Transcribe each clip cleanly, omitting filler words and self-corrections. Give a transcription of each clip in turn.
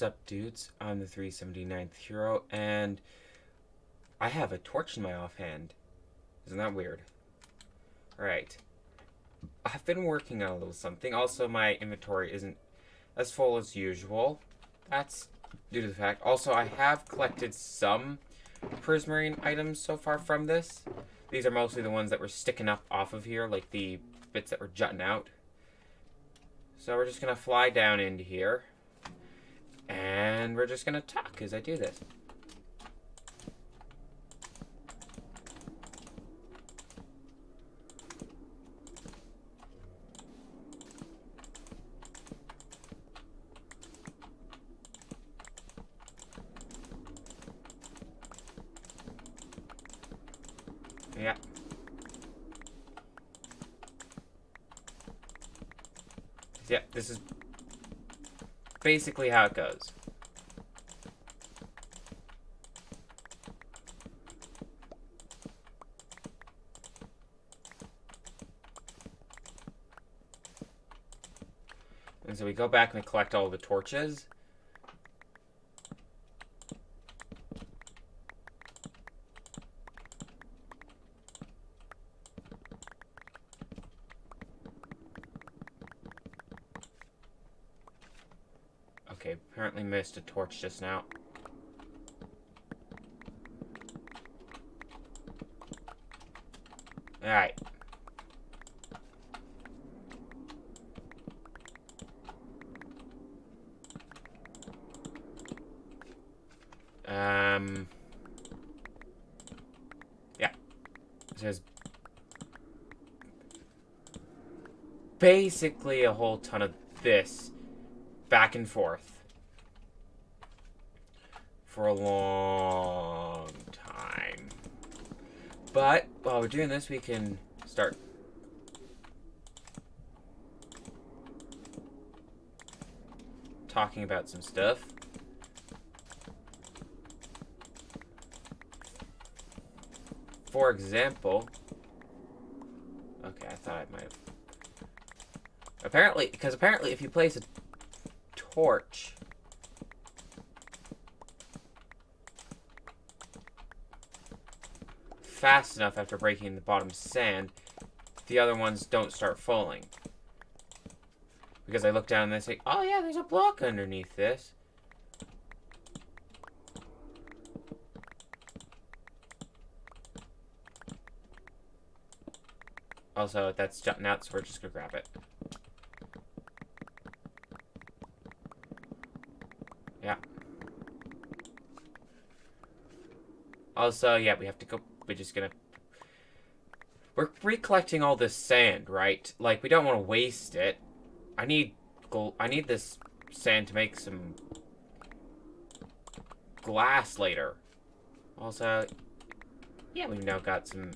What's up, dudes? I'm the 379th hero, and I have a torch in my offhand. Isn't that weird? Alright. I've been working on a little something. Also, my inventory isn't as full as usual. That's due to the fact. Also, I have collected some prismarine items so far from this. These are mostly the ones that were sticking up off of here, like the bits that were jutting out. So we're just going to fly down into here. And we're just going to talk as I do this. Yeah. Yeah, this is basically how it goes. And so we go back and we collect all the torches. Okay, apparently missed a torch just now. Alright. Yeah. There's basically a whole ton of this back and forth for a long time. But while we're doing this, we can start talking about some stuff. For example, okay, I thought I might have. Apparently if you place a torch fast enough after breaking the bottom sand, the other ones don't start falling. Because I look down and they say, oh yeah, there's a block underneath this. Also, that's jutting out, so we're just gonna grab it. Yeah. Also, yeah, we have to go. We're just gonna. We're recollecting all this sand, right? Like, we don't want to waste it. I need this sand to make some glass later. Also, yeah, we've now got some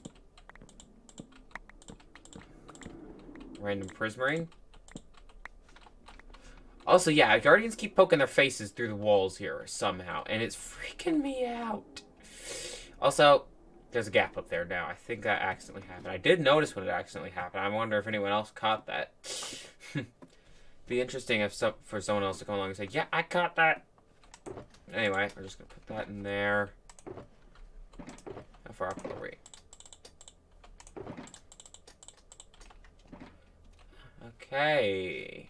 random prismarine. Also, yeah, guardians keep poking their faces through the walls here somehow, and it's freaking me out. Also, there's a gap up there now. I think that accidentally happened. I did notice when it accidentally happened. I wonder if anyone else caught that. Be interesting if for someone else to come along and say, yeah, I caught that. Anyway, we're just going to put that in there. How far up are we? Okay.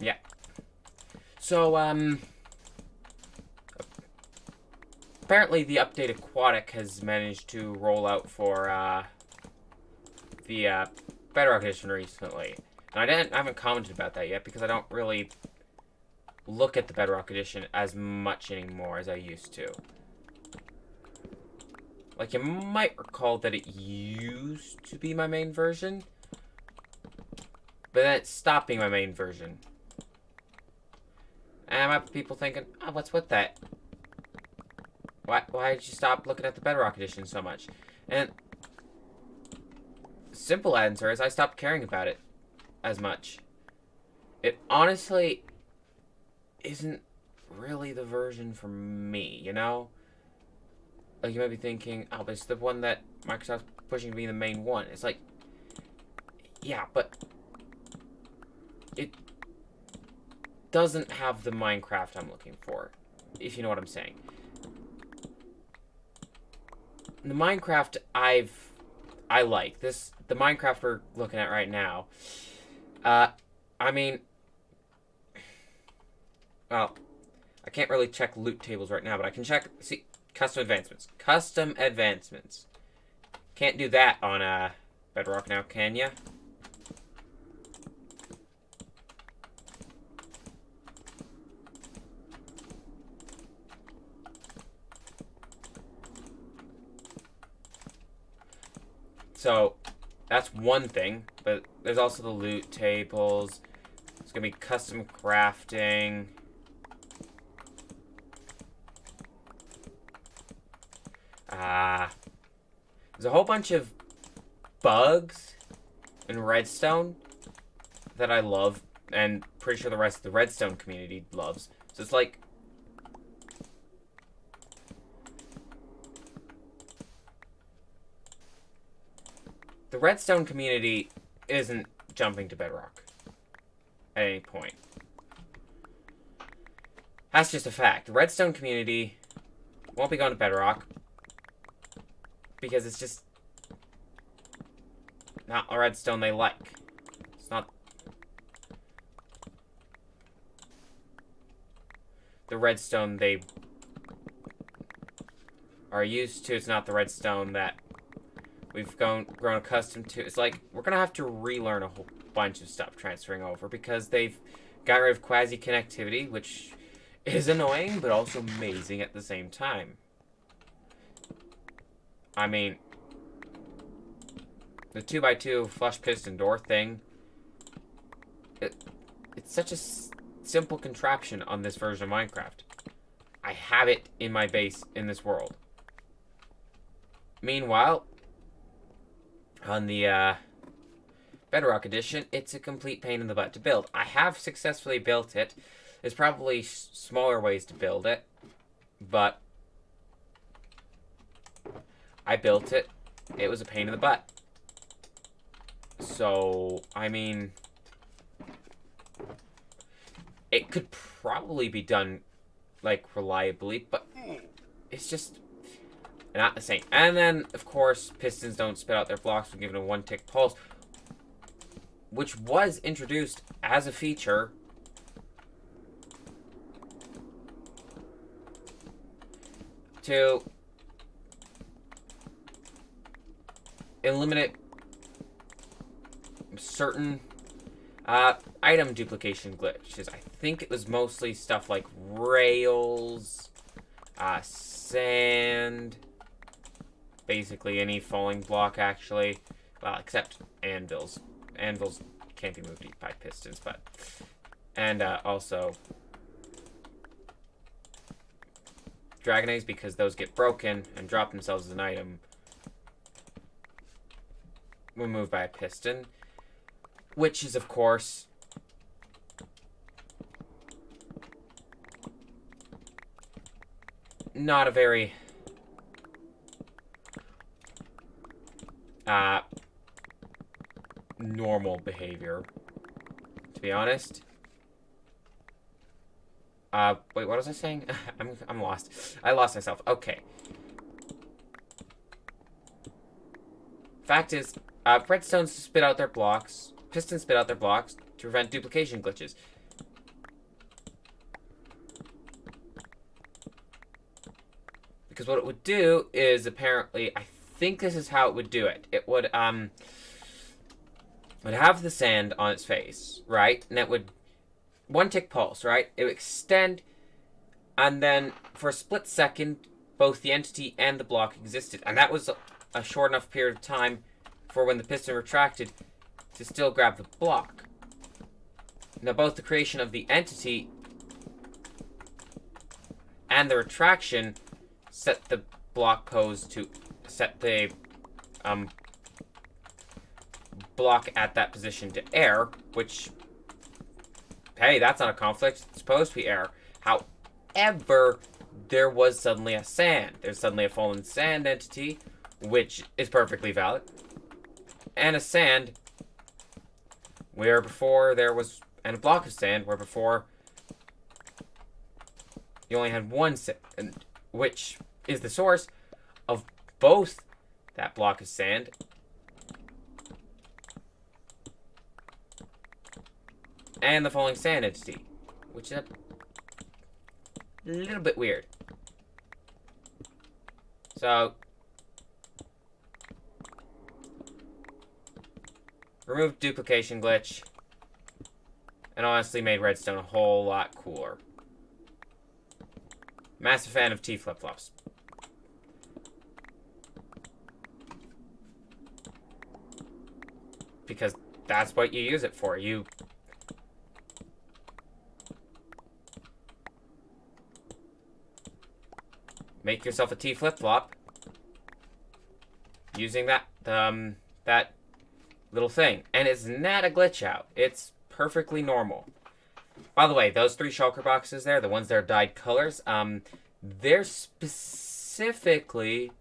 Yeah. So, apparently the update Aquatic has managed to roll out for, the, Bedrock Edition recently. And I haven't commented about that yet because I don't really look at the Bedrock Edition as much anymore as I used to. Like, you might recall that it used to be my main version, but then it stopped being my main version. And I might be people thinking, oh, what's with that? Why did you stop looking at the Bedrock Edition so much? And simple answer is I stopped caring about it as much. It honestly isn't really the version for me, you know? Like, you might be thinking, oh, but it's the one that Microsoft's pushing to be the main one. It's like, yeah, but it doesn't have the Minecraft I'm looking for, if you know what I'm saying. The Minecraft I like. The Minecraft we're looking at right now, I mean, well, I can't really check loot tables right now, but I can check, see, custom advancements. Custom advancements. Can't do that on, Bedrock now, can ya? So, that's one thing, but there's also the loot tables. It's gonna be custom crafting. There's a whole bunch of bugs in Redstone that I love, and pretty sure the rest of the Redstone community loves. So it's like, the Redstone community isn't jumping to Bedrock at any point. That's just a fact. The Redstone community won't be going to Bedrock because it's just not a Redstone they like. It's not the Redstone they are used to. It's not the Redstone that we've grown accustomed to. It's like, we're going to have to relearn a whole bunch of stuff transferring over because they've got rid of quasi-connectivity, which is annoying, but also amazing at the same time. I mean, the 2x2 flush piston door thing, it's such a simple contraption on this version of Minecraft. I have it in my base in this world. Meanwhile, on the Bedrock Edition, it's a complete pain in the butt to build. I have successfully built it. There's probably smaller ways to build it, but I built it. It was a pain in the butt. So, I mean, it could probably be done, like, reliably, but it's just not the same. And then, of course, pistons don't spit out their blocks when given a one-tick pulse, which was introduced as a feature to eliminate certain item duplication glitches. I think it was mostly stuff like rails, sand, basically any falling block, actually. Well, except anvils. Anvils can't be moved by pistons, but... And also dragon eggs, because those get broken and drop themselves as an item when moved by a piston. Which is, of course, not a very normal behavior, to be honest. Wait, what was I saying? I'm lost. I lost myself. Okay. Fact is, redstones spit out their blocks. Pistons spit out their blocks to prevent duplication glitches. Because what it would do is, apparently, I think this is how it would do it. It would have the sand on its face, right? And it would one tick pulse, right? It would extend, and then for a split second, both the entity and the block existed. And that was a short enough period of time for when the piston retracted to still grab the block. Now, both the creation of the entity and the retraction set the block pose to set the block at that position to air, which, hey, that's not a conflict. It's supposed to be air. However, there was suddenly a sand. There's suddenly a fallen sand entity, which is perfectly valid. And a sand where before there was, and a block of sand where before you only had one sand, which is the source of both that block of sand and the falling sand entity, which is a little bit weird. So, removed duplication glitch, and honestly made redstone a whole lot cooler. Massive fan of T flip-flops. Because that's what you use it for. You make yourself a T flip-flop using that that little thing. And it's not a glitch out. It's perfectly normal. By the way, those 3 shulker boxes there, the ones that are dyed colors, they're specifically...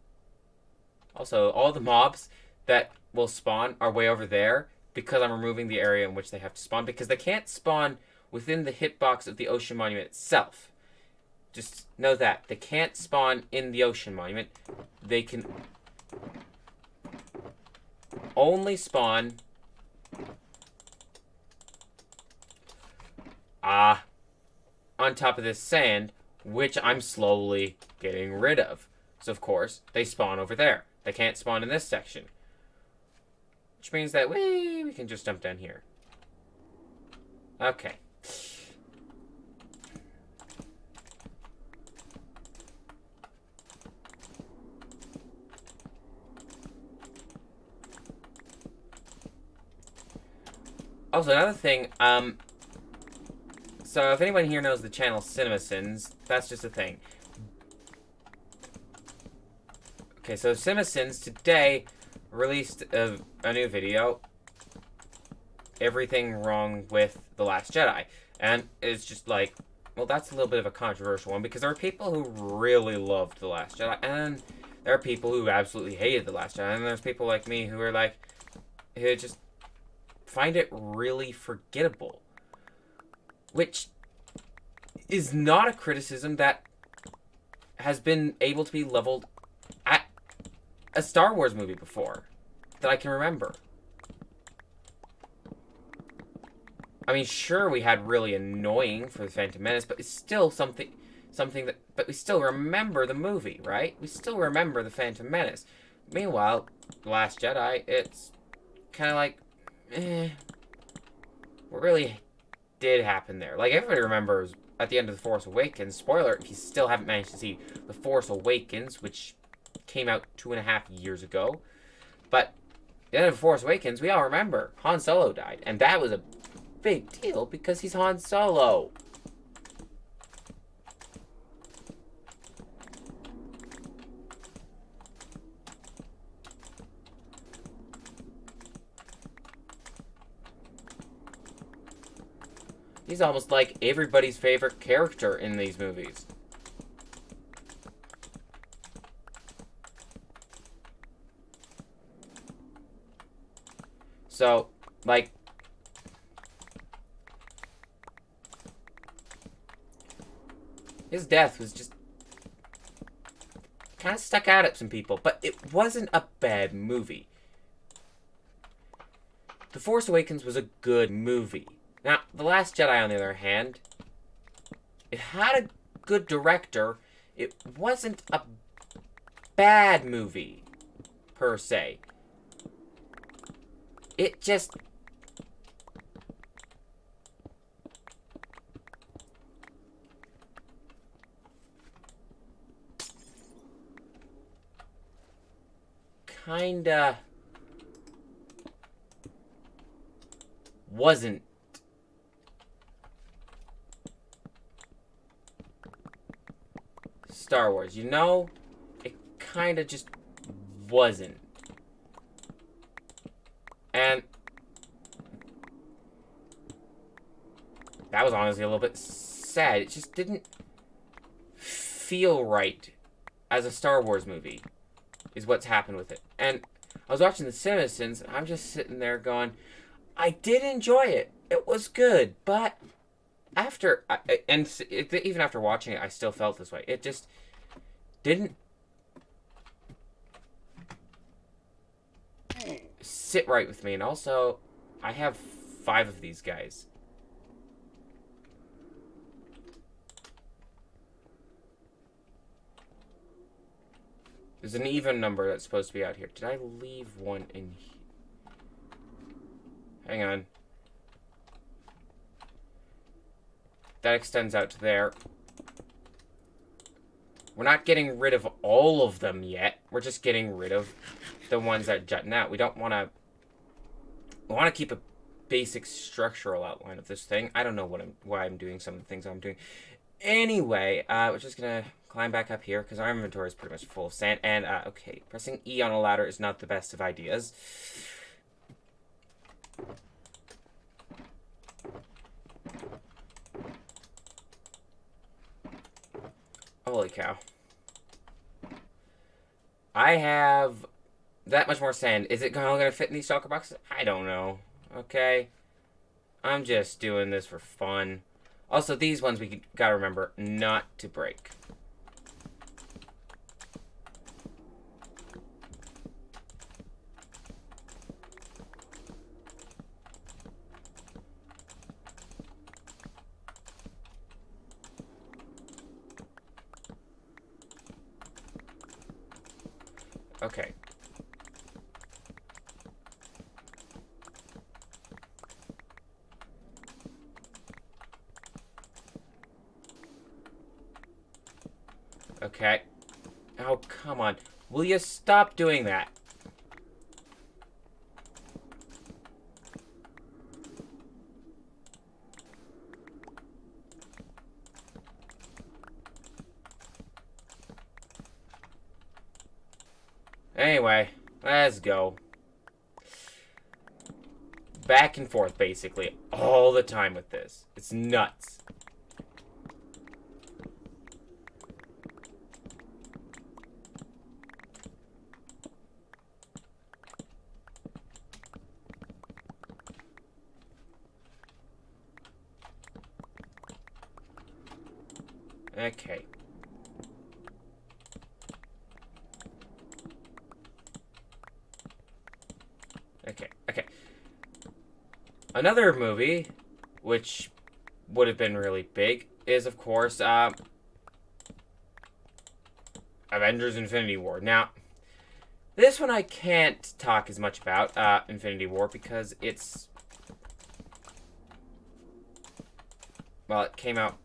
Also, all the mobs that will spawn are way over there because I'm removing the area in which they have to spawn, because they can't spawn within the hitbox of the ocean monument itself. Just know that. They can't spawn in the ocean monument. They can only spawn on top of this sand, which I'm slowly getting rid of. So, of course, they spawn over there. They can't spawn in this section. Which means that we can just jump down here. Okay. Also, another thing, so if anyone here knows the channel CinemaSins, that's just a thing. Okay, so CinemaSins today released a new video, everything wrong with The Last Jedi. And it's just like, well, that's a little bit of a controversial one, because there are people who really loved The Last Jedi, and there are people who absolutely hated The Last Jedi, and there's people like me who are like, who just find it really forgettable. Which is not a criticism that has been able to be leveled at a Star Wars movie before that I can remember. I mean, sure, we had really annoying for the Phantom Menace, but it's still something that, but we still remember the movie, right? We still remember the Phantom Menace. Meanwhile, The Last Jedi, it's kind of like, what really did happen there? Like, everybody remembers at the end of The Force Awakens, spoiler, if you still haven't managed to see The Force Awakens, which came out 2.5 years ago, but at the end of The Force Awakens, we all remember Han Solo died, and that was a big deal because he's Han Solo. He's almost like everybody's favorite character in these movies. So, like, his death was just kind of stuck out at some people, but it wasn't a bad movie. The Force Awakens was a good movie. Now, The Last Jedi, on the other hand, it had a good director. It wasn't a bad movie, per se. It just... kinda... wasn't Star Wars. You know, kind of just wasn't. And that was honestly a little bit sad. It just didn't feel right as a Star Wars movie, is what's happened with it. And I was watching The Simpsons, and I'm just sitting there going, I did enjoy it. It was good, but even after watching it, I still felt this way. It just didn't sit right with me. And also, I have 5 of these guys. There's an even number that's supposed to be out here. Did I leave one in here? Hang on. That extends out to there. We're not getting rid of all of them yet. We're just getting rid of the ones that jutting out. We don't want to... We want to keep a basic structural outline of this thing. I don't know why I'm doing some of the things I'm doing. Anyway, we're just going to climb back up here because our inventory is pretty much full of sand. And, okay, pressing E on a ladder is not the best of ideas. Holy cow. I have that much more sand. Is it all going to fit in these shulker boxes? I don't know. Okay. I'm just doing this for fun. Also, these ones we gotta remember not to break. Okay. Okay. Oh, come on. Will you stop doing that? Anyway, let's go. Back and forth, basically, all the time with this. It's nuts. Okay. Okay. Another movie, which would have been really big, is, of course, Avengers Infinity War. Now, this one I can't talk as much about, Infinity War, because it's... Well, it came out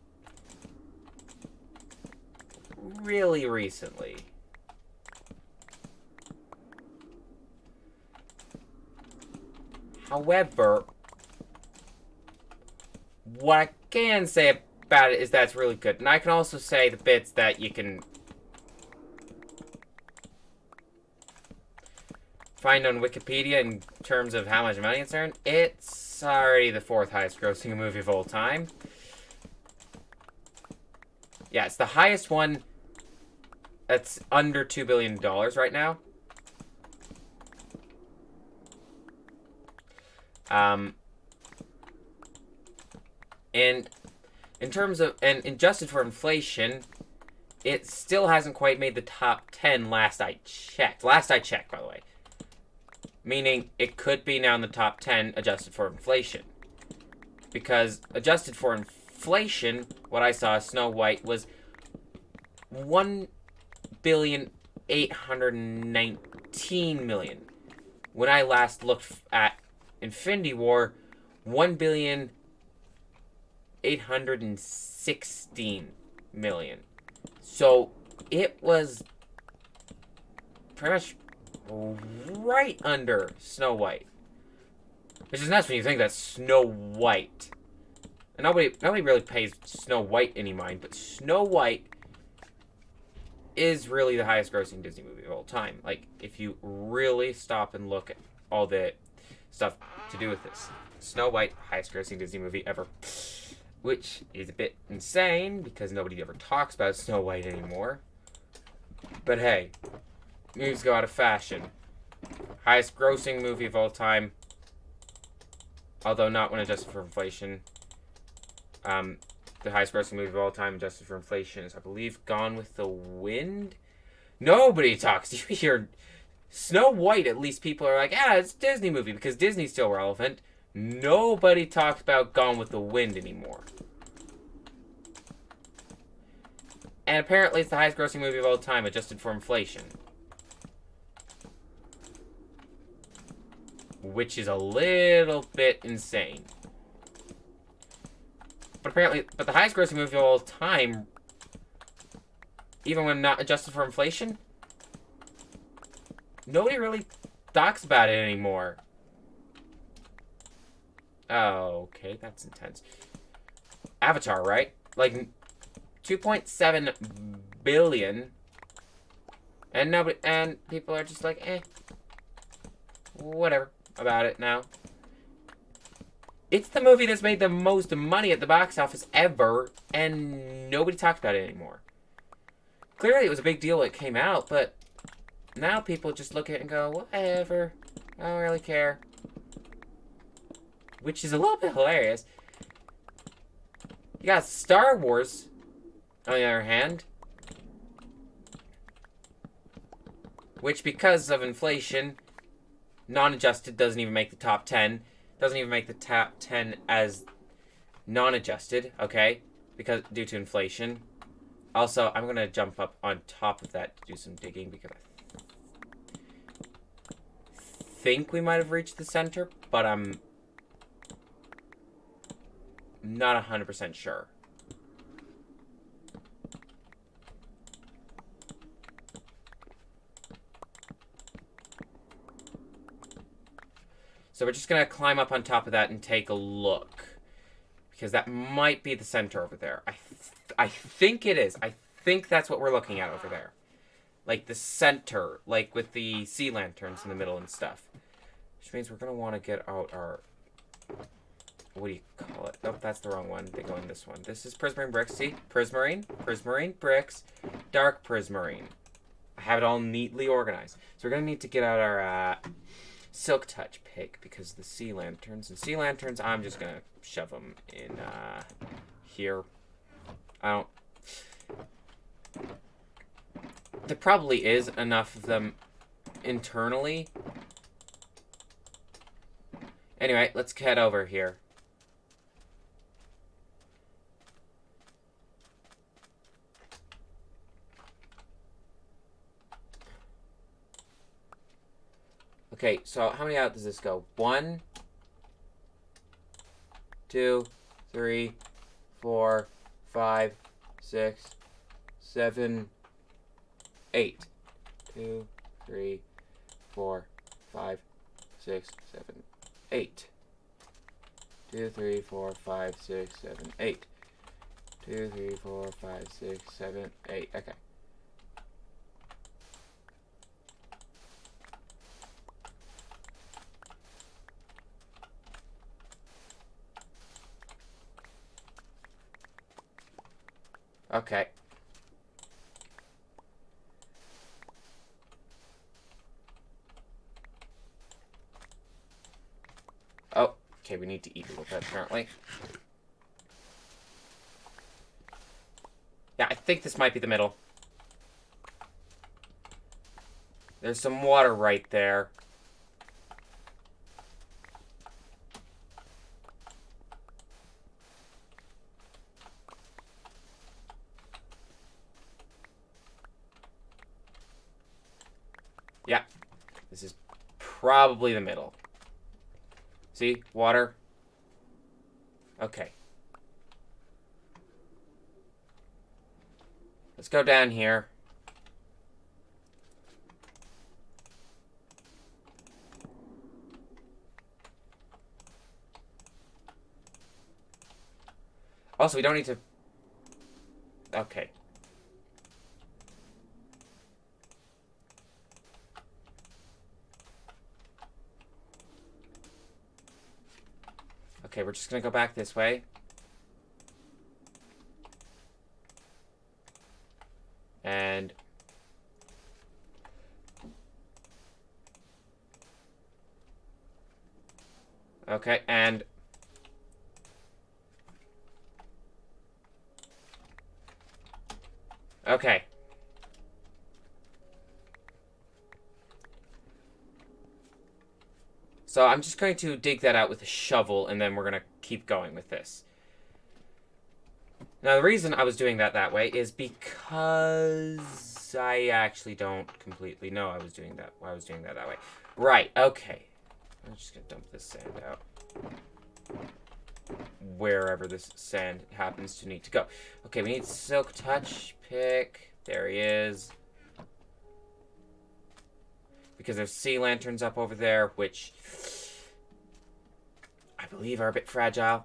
really recently. However, what I can say about it is that it's really good. And I can also say the bits that you can find on Wikipedia in terms of how much money it's earned. It's already the 4th highest grossing movie of all time. Yeah, it's the highest one that's under $2 billion right now. And in terms of, and adjusted for inflation, it still hasn't quite made the top 10 last I checked. Last I checked, by the way. Meaning, it could be now in the top 10 adjusted for inflation. Because adjusted for inflation, what I saw, Snow White, was $1,819,000,000. When I last looked at Infinity War, $1,816,000,000. So it was pretty much right under Snow White, which is nuts when you think that's Snow White. And nobody really pays Snow White any mind, but Snow White is really the highest grossing Disney movie of all time. Like, if you really stop and look at all the stuff to do with this. Snow White, highest grossing Disney movie ever. Which is a bit insane because nobody ever talks about Snow White anymore. But hey, movies go out of fashion. Highest grossing movie of all time. Although not when adjusted for inflation. The highest grossing movie of all time adjusted for inflation is, I believe, Gone with the Wind. Nobody talks. You hear Snow White, at least people are like, it's a Disney movie because Disney's still relevant. Nobody talks about Gone with the Wind anymore. And apparently it's the highest grossing movie of all time adjusted for inflation. Which is a little bit insane. But the highest grossing movie of all time, even when not adjusted for inflation, nobody really talks about it anymore. Oh, okay, that's intense. Avatar, right? Like 2.7 billion, and people are just like, whatever about it now. It's the movie that's made the most money at the box office ever, and nobody talks about it anymore. Clearly, it was a big deal when it came out, but now people just look at it and go, whatever, I don't really care. Which is a little bit hilarious. You got Star Wars, on the other hand, which, because of inflation, non-adjusted doesn't even make the top 10. Doesn't even make the top 10 as non-adjusted, okay? Because due to inflation. Also, I'm gonna jump up on top of that to do some digging because I think we might have reached the center, but I'm not 100% sure. So we're just going to climb up on top of that and take a look. Because that might be the center over there. I think it is. I think that's what we're looking at over there. Like the center. Like with the sea lanterns in the middle and stuff. Which means we're going to want to get out our... What do you call it? Nope, that's the wrong one. They go in this one. This is prismarine bricks. See? Prismarine bricks, dark prismarine. I have it all neatly organized. So we're going to need to get out our... Silk Touch pick because the sea lanterns. And sea lanterns, I'm just going to shove them in here. There probably is enough of them internally. Anyway, let's head over here. Okay, so how many out does this go? 1, 2, 3, 4, 5, 6, 7, 8. 2, 3, 4, 5, 6, 7, 8. 2, 3, 4, 5, 6, 7, 8. 2, 3, 4, 5, 6, 7, 8. Okay. Okay. Oh, okay, we need to eat a little bit, apparently. Yeah, I think this might be the middle. There's some water right there. Yeah, this is probably the middle. See? Water. Okay. Let's go down here. Also, we don't need to... Okay. Okay, we're just gonna go back this way. And... okay, and... okay. So I'm just going to dig that out with a shovel, and then we're going to keep going with this. Now, the reason I was doing that way is because I actually don't completely know I was doing that. Why I was doing that way. Right, okay. I'm just going to dump this sand out. Wherever this sand happens to need to go. Okay, we need silk touch pick. There he is. Because there's sea lanterns up over there, which I believe are a bit fragile.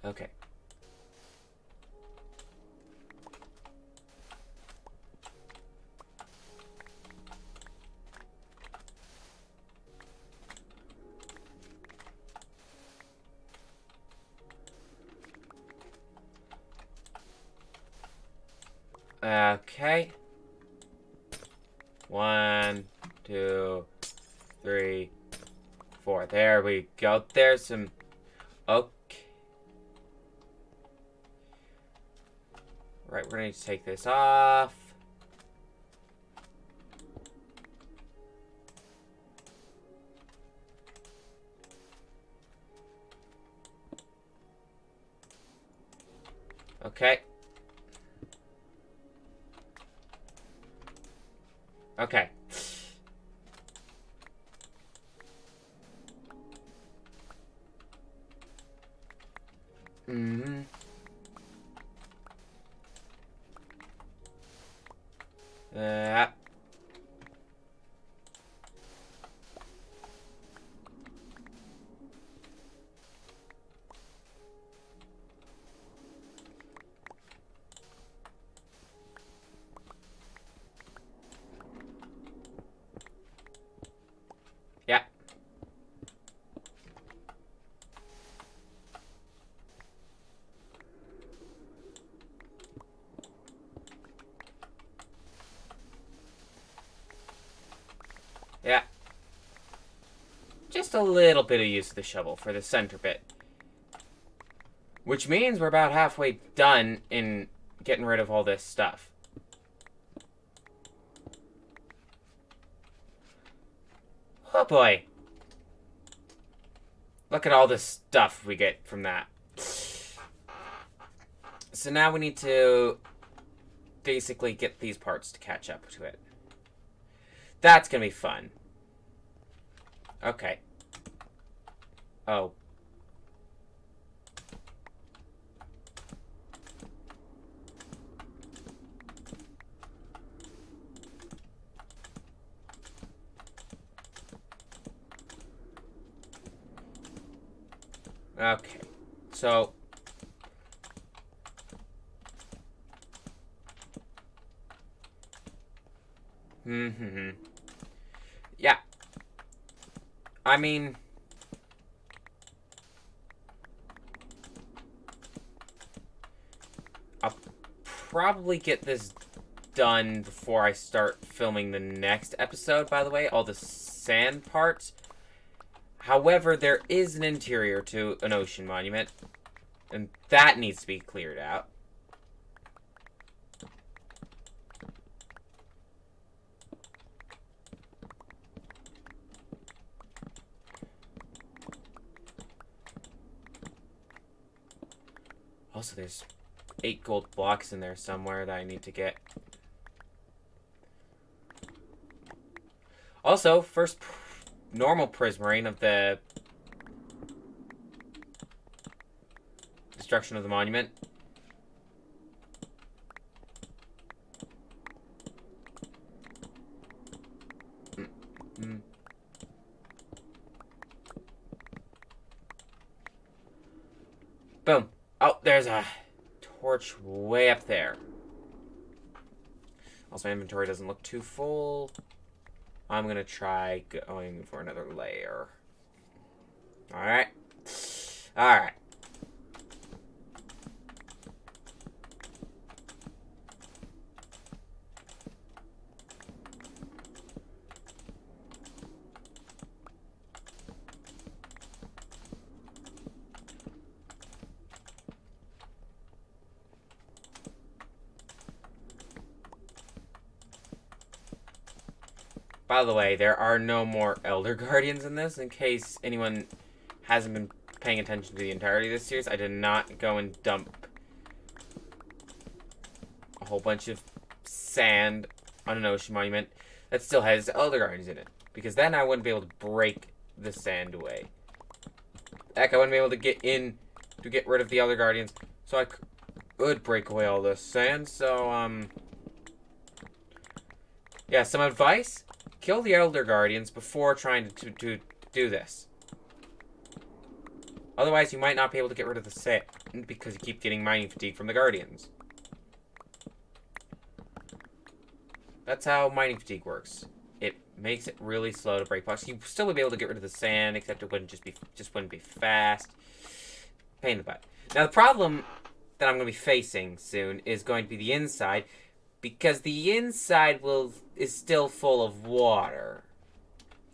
Okay. Okay. 1, 2, 3, 4. There we go. There's some... okay. Right, we're gonna need to take this off. Okay. Okay. Mm-hmm. Yeah. Yeah. Just a little bit of use of the shovel for the center bit. Which means we're about halfway done in getting rid of all this stuff. Oh boy. Look at all this stuff we get from that. So now we need to basically get these parts to catch up to it. That's gonna be fun. Okay. Oh. Okay. So... yeah. I mean... I'll probably get this done before I start filming the next episode, by the way. All the sand parts. However, there is an interior to an ocean monument, and that needs to be cleared out. Also, there's 8 gold blocks in there somewhere that I need to get. Also, first normal prismarine of the destruction of the monument. Boom. Oh, there's a torch way up there. Also, my inventory doesn't look too full. I'm gonna try going for another layer. Alright. Alright. By the way, there are no more Elder Guardians in this, in case anyone hasn't been paying attention to the entirety of this series. I did not go and dump a whole bunch of sand on an ocean monument that still has Elder Guardians in it. Because then I wouldn't be able to break the sand away. Heck, I wouldn't be able to get in to get rid of the Elder Guardians. So I could break away all this sand. So, yeah, some advice. Kill the Elder Guardians before trying to do this. Otherwise, you might not be able to get rid of the sand because you keep getting mining fatigue from the Guardians. That's how mining fatigue works. It makes it really slow to break blocks. You still would be able to get rid of the sand, except it wouldn't wouldn't be fast. Pain in the butt. Now the problem that I'm going to be facing soon is going to be the inside, because the inside is still full of water.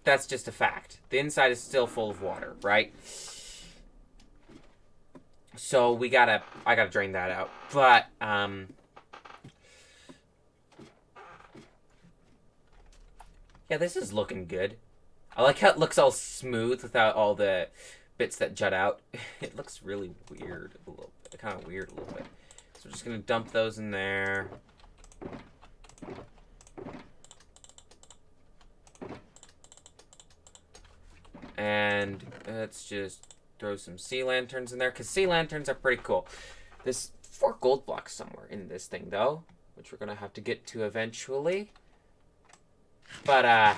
That's just a fact. The inside is still full of water, right? So I gotta drain that out. But yeah, this is looking good. I like how it looks all smooth without all the bits that jut out. It looks really weird a little bit. Kind of weird a little bit. So we're just gonna dump those in there. And let's just throw some sea lanterns in there, because sea lanterns are pretty cool. There's 4 gold blocks somewhere in this thing, though, which we're going to have to get to eventually. But,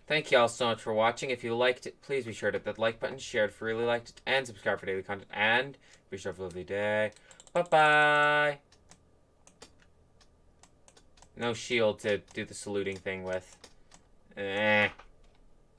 thank you all so much for watching. If you liked it, please be sure to hit that like button, share it if you really liked it, and subscribe for daily content. And be sure to have a lovely day. Bye-bye. No shield to do the saluting thing with. Eh.